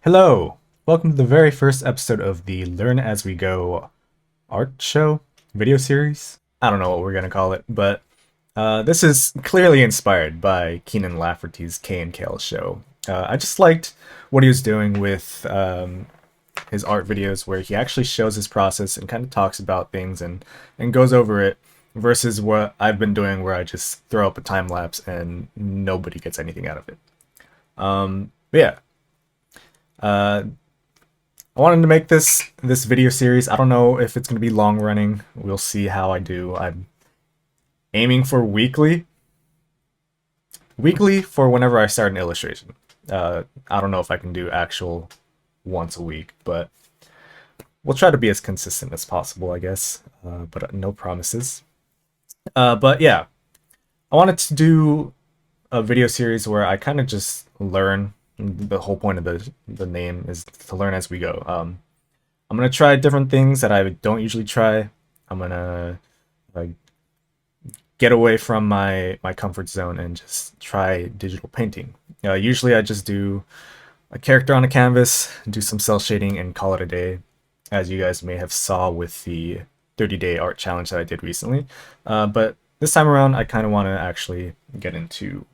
Hello! Welcome to the very first episode of the Learn As We Go art show, video series. I don't know what we're gonna call it, but this is clearly inspired by Keenan Lafferty's K and Kale show. I just liked what he was doing with his art videos, where he actually shows his process and kind of talks about things and goes over it, versus what I've been doing, where I just throw up a time lapse and nobody gets anything out of it. But yeah, uh, I wanted to make this video series. I don't know if it's going to be long running. We'll see how I do. I'm aiming for weekly for whenever I start an illustration. I don't know if I can do actual once a week, but we'll try to be as consistent as possible, I guess. But no promises. But yeah, I wanted to do a video series where I kind of just learn. The whole point of the name is to learn as we go. I'm gonna try different things that I don't usually try. I'm gonna uh, get away from my comfort zone and just try digital painting. Usually I just do a character on a canvas, do some cell shading, and call it a day, as you guys may have saw with the 30-day art challenge that I did recently. But this time around, I kind of want to actually get into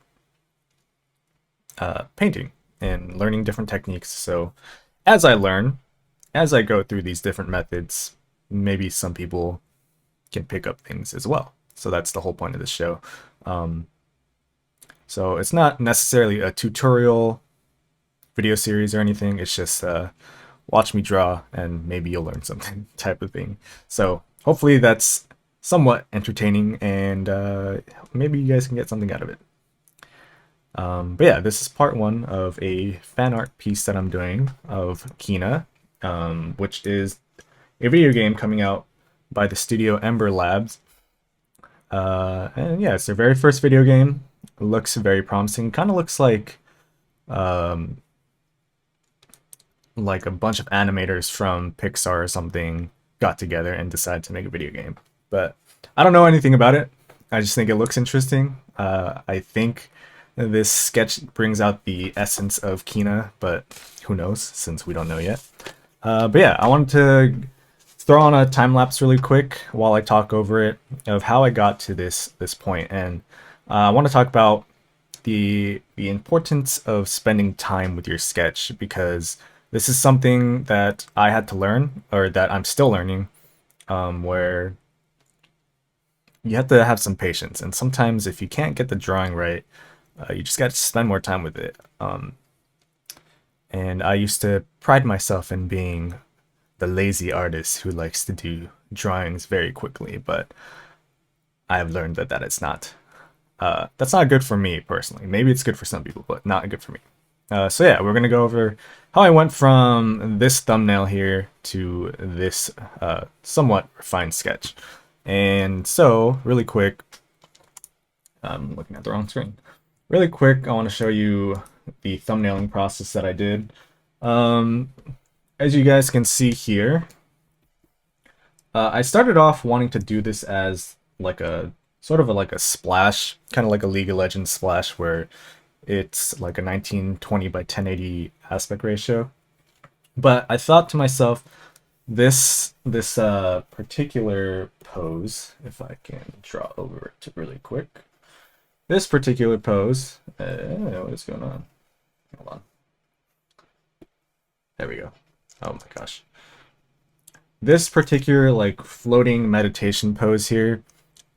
painting and learning different techniques. So as I learn, as I go through these different methods, maybe some people can pick up things as well. So that's the whole point of this show. Um, so it's not necessarily a tutorial video series or anything. It's just watch me draw and maybe you'll learn something type of thing. So hopefully that's somewhat entertaining and maybe you guys can get something out of it. But yeah, this is part one of a fan art piece that I'm doing of Kina, which is a video game coming out by the studio Ember Labs. And yeah, it's their very first video game. It looks very promising. Kind of looks um, like a bunch of animators from Pixar or something got together and decided to make a video game. But I don't know anything about it. I just think it looks interesting. I think this sketch brings out the essence of Kina, but who knows since we don't know yet. But yeah, I wanted to throw on a time lapse really quick while I talk over it of how I got to this point, and I want to talk about the importance of spending time with your sketch, because this is something that I had to learn, or that I'm still learning, where you have to have some patience, and sometimes if you can't get the drawing right, you just got to spend more time with it. And I used to pride myself in being the lazy artist who likes to do drawings very quickly, but I have learned that that's not good for me personally. Maybe it's good for some people, but not good for me. So yeah, we're gonna go over how I went from this thumbnail here to this somewhat refined sketch. And so, really quick, I'm looking at the wrong screen. Really quick, I want to show you the thumbnailing process that I did. As you guys can see here, I started off wanting to do this as like a sort of like a splash, kind of like a League of Legends splash, where it's like a 1920 by 1080 aspect ratio. But I thought to myself, this particular pose, if I can draw over it really quick, this particular pose, what is going on? Hold on. There we go. Oh my gosh. This particular like floating meditation pose here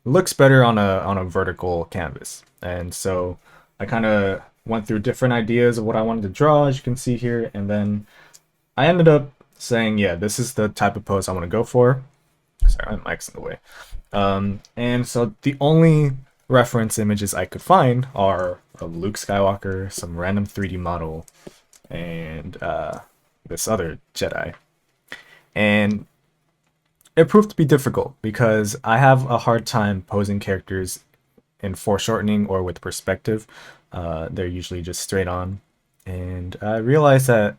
looks better on a vertical canvas. And so I kind of went through different ideas of what I wanted to draw, as you can see here, and then I ended up saying, yeah, this is the type of pose I want to go for. Sorry, my mic's in the way. And so the only reference images I could find are of Luke Skywalker, some random 3D model, and this other Jedi. And it proved to be difficult because I have a hard time posing characters in foreshortening or with perspective. They're usually just straight on. And I realized that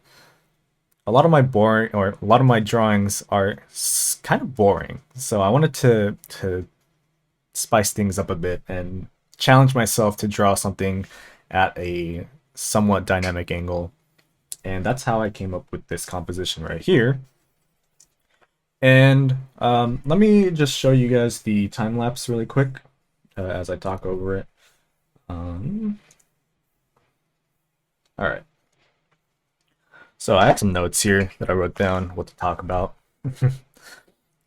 a lot of my drawings are kind of boring. So I wanted to spice things up a bit and challenge myself to draw something at a somewhat dynamic angle. And that's how I came up with this composition right here. And let me just show you guys the time lapse really quick as I talk over it. All right. So I have some notes here that I wrote down what to talk about.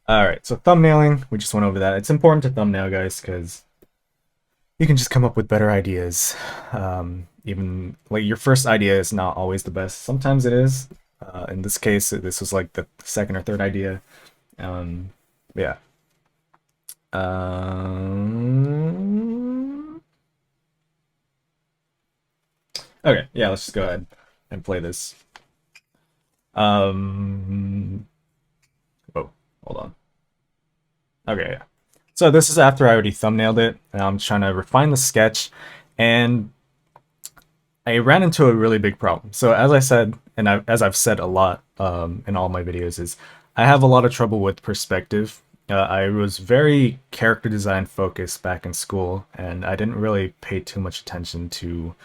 All right, so thumbnailing, we just went over that. It's important to thumbnail, guys, because you can just come up with better ideas. Even like your first idea is not always the best. Sometimes it is. In this case, this was like the second or third idea. Yeah. Okay, yeah, let's just go ahead and play this. Oh, hold on. Okay, yeah. So this is after I already thumbnailed it, and I'm trying to refine the sketch, and I ran into a really big problem. So as I said, and as I've said a lot in all my videos, is I have a lot of trouble with perspective. I was very character design focused back in school, and I didn't really pay too much attention to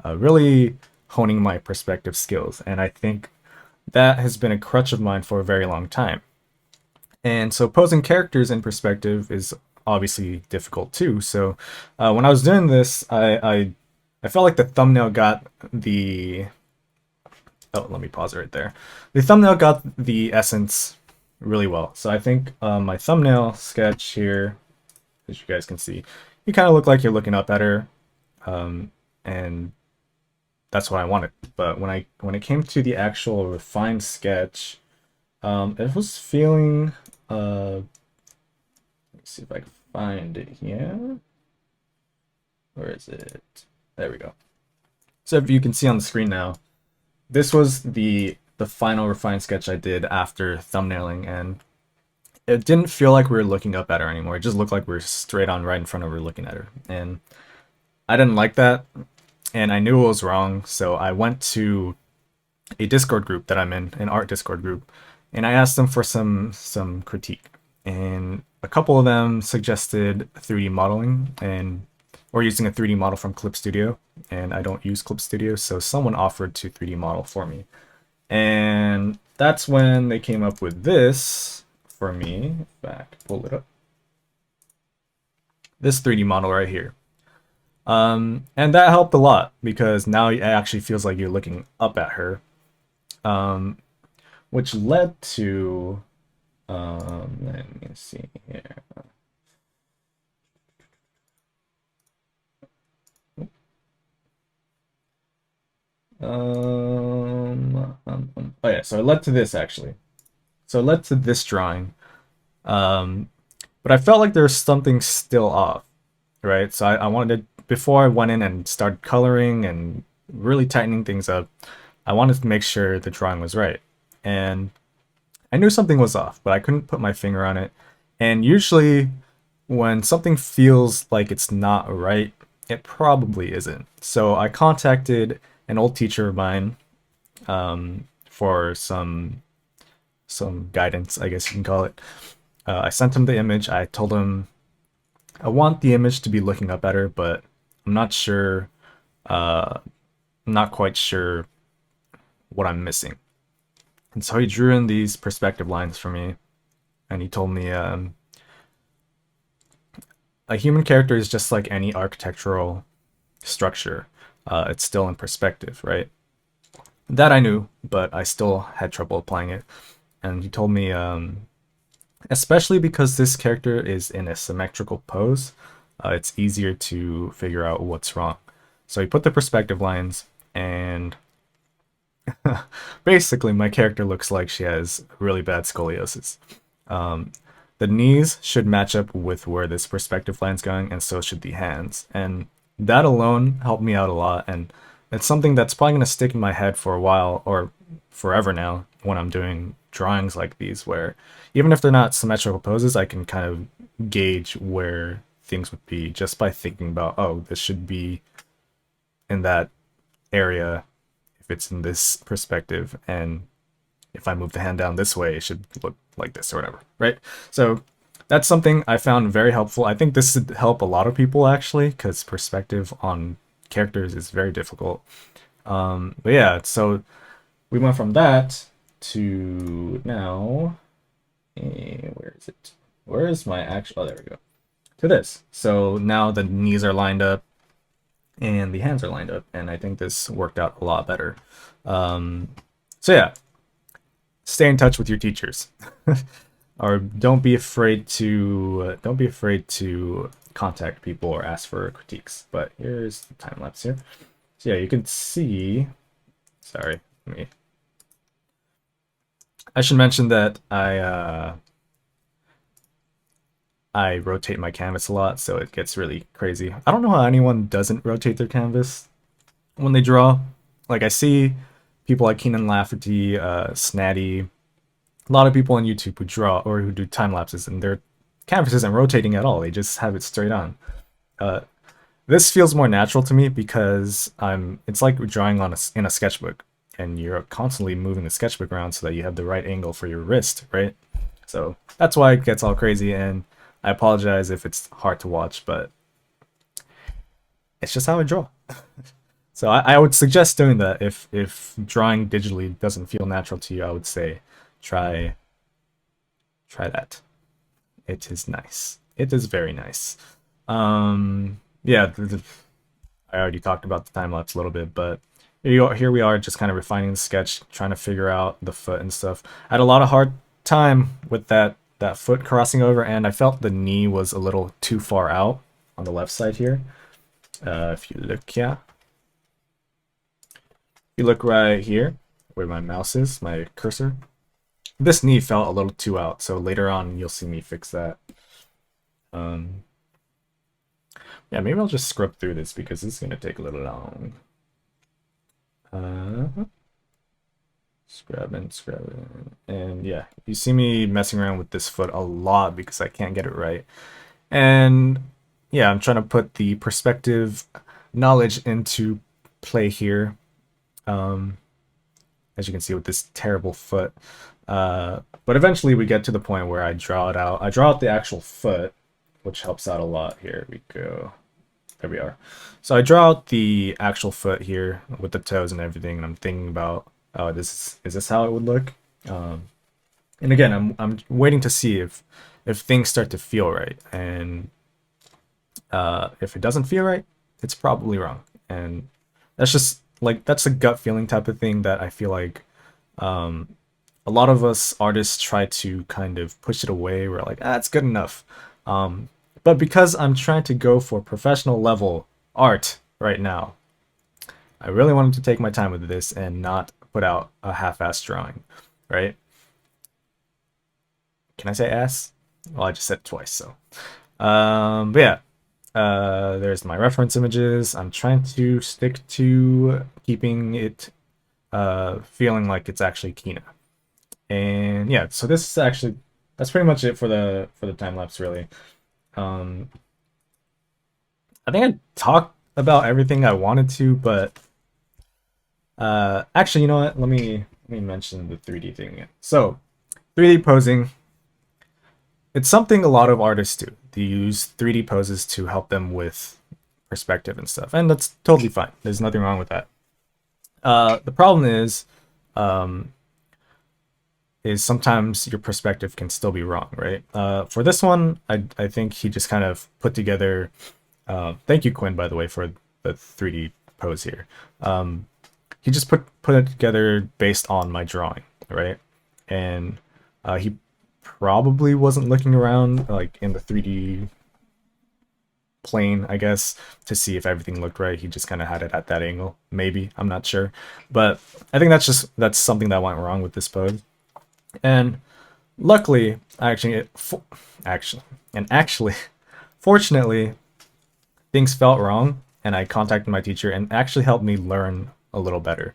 really honing my perspective skills. And I think that has been a crutch of mine for a very long time. And so posing characters in perspective is obviously difficult too. So when I was doing this, I felt like the thumbnail got the... Oh, let me pause it right there. The thumbnail got the essence really well. So I think my thumbnail sketch here, as you guys can see, you kind of look like you're looking up at her. And that's what I wanted. But when it came to the actual refined sketch, it was feeling... let me see if I can find it here. Where is it? There we go. So if you can see on the screen now, this was the final refined sketch I did after thumbnailing, and it didn't feel like we were looking up at her anymore. It just looked like we were straight on right in front of her looking at her. And I didn't like that, and I knew it was wrong, so I went to a Discord group that I'm in, an art Discord group, and I asked them for some critique. And a couple of them suggested 3D modeling or using a 3D model from Clip Studio, and I don't use Clip Studio, so someone offered to 3D model for me. And that's when they came up with this for me. If I can pull it up. This 3D model right here. And that helped a lot because now it actually feels like you're looking up at her. Which led to, let me see here. Oh yeah, so it led to this actually. So it led to this drawing. But I felt like there was something still off, right? So I wanted to, before I went in and started coloring and really tightening things up, I wanted to make sure the drawing was right. And I knew something was off, but I couldn't put my finger on it. And usually when something feels like it's not right, it probably isn't. So I contacted an old teacher of mine for some guidance, I guess you can call it. I sent him the image. I told him I want the image to be looking up at her, but I'm not sure, I'm not quite sure what I'm missing. And so he drew in these perspective lines for me, and he told me a human character is just like any architectural structure. It's still in perspective, right? That I knew, but I still had trouble applying it. And he told me, especially because this character is in a symmetrical pose, it's easier to figure out what's wrong. So he put the perspective lines, and basically my character looks like she has really bad scoliosis. The knees should match up with where this perspective line's going, and so should the hands. And that alone helped me out a lot, and it's something that's probably going to stick in my head for a while, or forever now, when I'm doing drawings like these, where even if they're not symmetrical poses, I can kind of gauge where things would be just by thinking about, oh, this should be in that area if it's in this perspective, and if I move the hand down this way, it should look like this or whatever, right? So that's something I found very helpful. I think this would help a lot of people actually, because perspective on characters is very difficult. But yeah, so we went from that to now, where is it? Where is my actual, oh, there we go. To this. So now the knees are lined up and the hands are lined up, and I think this worked out a lot better. Um, so yeah, stay in touch with your teachers. Or don't be afraid to contact people or ask for critiques. But here's the time lapse here. So yeah, you can see. Sorry, me. I should mention that I rotate my canvas a lot, so it gets really crazy. I don't know how anyone doesn't rotate their canvas when they draw. Like I see people like Keenan Lafferty, Snatty, a lot of people on YouTube who draw or who do time lapses, and their canvas isn't rotating at all. They just have it straight on. Uh, this feels more natural to me because it's like drawing in a sketchbook, and you're constantly moving the sketchbook around so that you have the right angle for your wrist, right? So that's why it gets all crazy, and I apologize if it's hard to watch, but it's just how I draw. So I would suggest doing that. If drawing digitally doesn't feel natural to you, I would say try that. It is nice. It is very nice. Yeah, I already talked about the time lapse a little bit, but here we are, just kind of refining the sketch, trying to figure out the foot and stuff. I had a lot of hard time with that foot crossing over, and I felt the knee was a little too far out on the left side here. If you look, yeah, you look right here where my mouse is, my cursor. This knee felt a little too out, so later on you'll see me fix that. Yeah, maybe I'll just scrub through this because this is gonna take a little long. Scrubbing. And yeah, you see me messing around with this foot a lot because I can't get it right. And yeah, I'm trying to put the perspective knowledge into play here. As you can see with this terrible foot. But eventually we get to the point where I draw it out. I draw out the actual foot, which helps out a lot. Here we go. There we are. So I draw out the actual foot here with the toes and everything, and I'm thinking about, oh, is this how it would look? And again, I'm waiting to see if things start to feel right, and if it doesn't feel right, it's probably wrong. And that's just like that's a gut feeling type of thing that I feel like a lot of us artists try to kind of push it away. We're like, it's good enough. But because I'm trying to go for professional level art right now, I really wanted to take my time with this and not put out a half-assed drawing, right? Can I say ass? Well, I just said it twice, so. But yeah, there's my reference images. I'm trying to stick to keeping it feeling like it's actually Kina. And yeah, so this is actually, that's pretty much it for the time lapse, really. I think I talked about everything I wanted to, but actually, you know what? Let me mention the 3D thing again. So, 3D posing, it's something a lot of artists do. They use 3D poses to help them with perspective and stuff, and that's totally fine. There's nothing wrong with that. The problem is sometimes your perspective can still be wrong, right? For this one, I think he just kind of put together. Thank you, Quinn, by the way, for the 3D pose here. He just put it together based on my drawing, right? And he probably wasn't looking around like in the 3D plane, I guess, to see if everything looked right. He just kind of had it at that angle. Maybe, I'm not sure, but I think that's something that went wrong with this pose. And luckily, fortunately, things felt wrong, and I contacted my teacher and actually helped me learn a little better.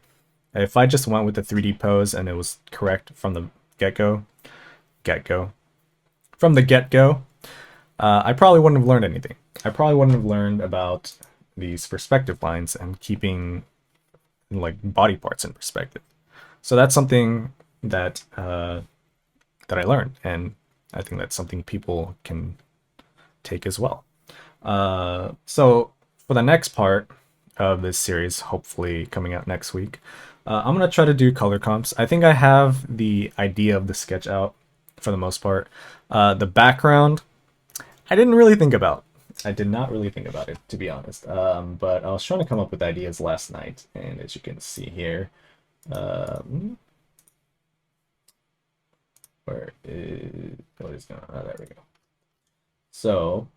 If I just went with the 3D pose and it was correct from the get-go, I probably wouldn't have learned anything. I probably wouldn't have learned about these perspective lines and keeping like body parts in perspective. So that's something that that I learned, and I think that's something people can take as well. So for the next part of this series, hopefully coming out next week, I'm gonna try to do color comps. I think I have the idea of the sketch out for the most part. The background, I didn't really think about. I did not really think about it, to be honest. But I was trying to come up with ideas last night, and as you can see here, um, what is going on? Oh, there we go. So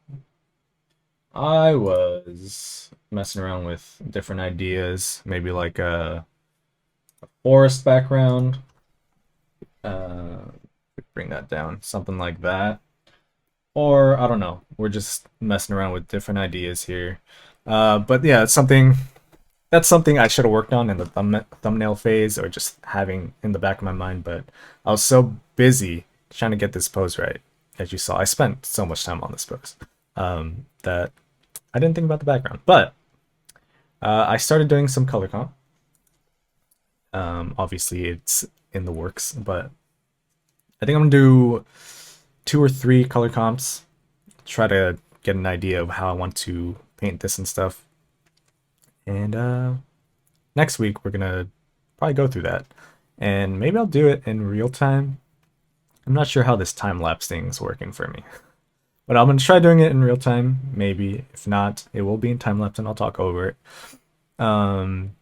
I was messing around with different ideas, maybe like a forest background. Uh, bring that down, something like that. Or I don't know. We're just messing around with different ideas here. But yeah, it's something that's something I should have worked on in the thumbnail phase or just having in the back of my mind. But I was so busy trying to get this pose right. As you saw, I spent so much time on this pose that I didn't think about the background. But I started doing some color comp. Obviously, it's in the works, but I think I'm gonna do 2 or 3 color comps. Try to get an idea of how I want to paint this and stuff. And next week we're gonna probably go through that, and maybe I'll do it in real time. I'm not sure how this time lapse thing is working for me, but I'm gonna try doing it in real time. Maybe if not, it will be in time lapse, and I'll talk over it. Um,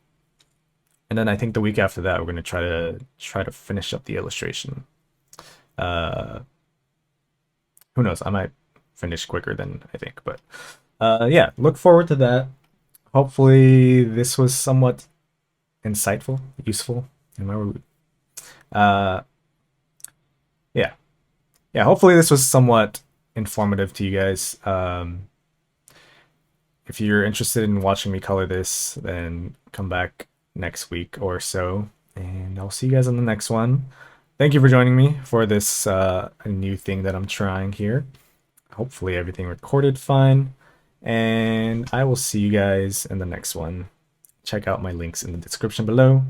and then I think the week after that we're gonna try to finish up the illustration. Uh, who knows? I might finish quicker than I think, but yeah, look forward to that. Hopefully, this was somewhat insightful, useful. Am I rude? Uh, yeah, yeah. Hopefully, this was somewhat informative to you guys. If you're interested in watching me color this, then come back next week or so, and I'll see you guys on the next one. Thank you for joining me for this new thing that I'm trying here. Hopefully, everything recorded fine, and I will see you guys in the next one. Check out my links in the description below.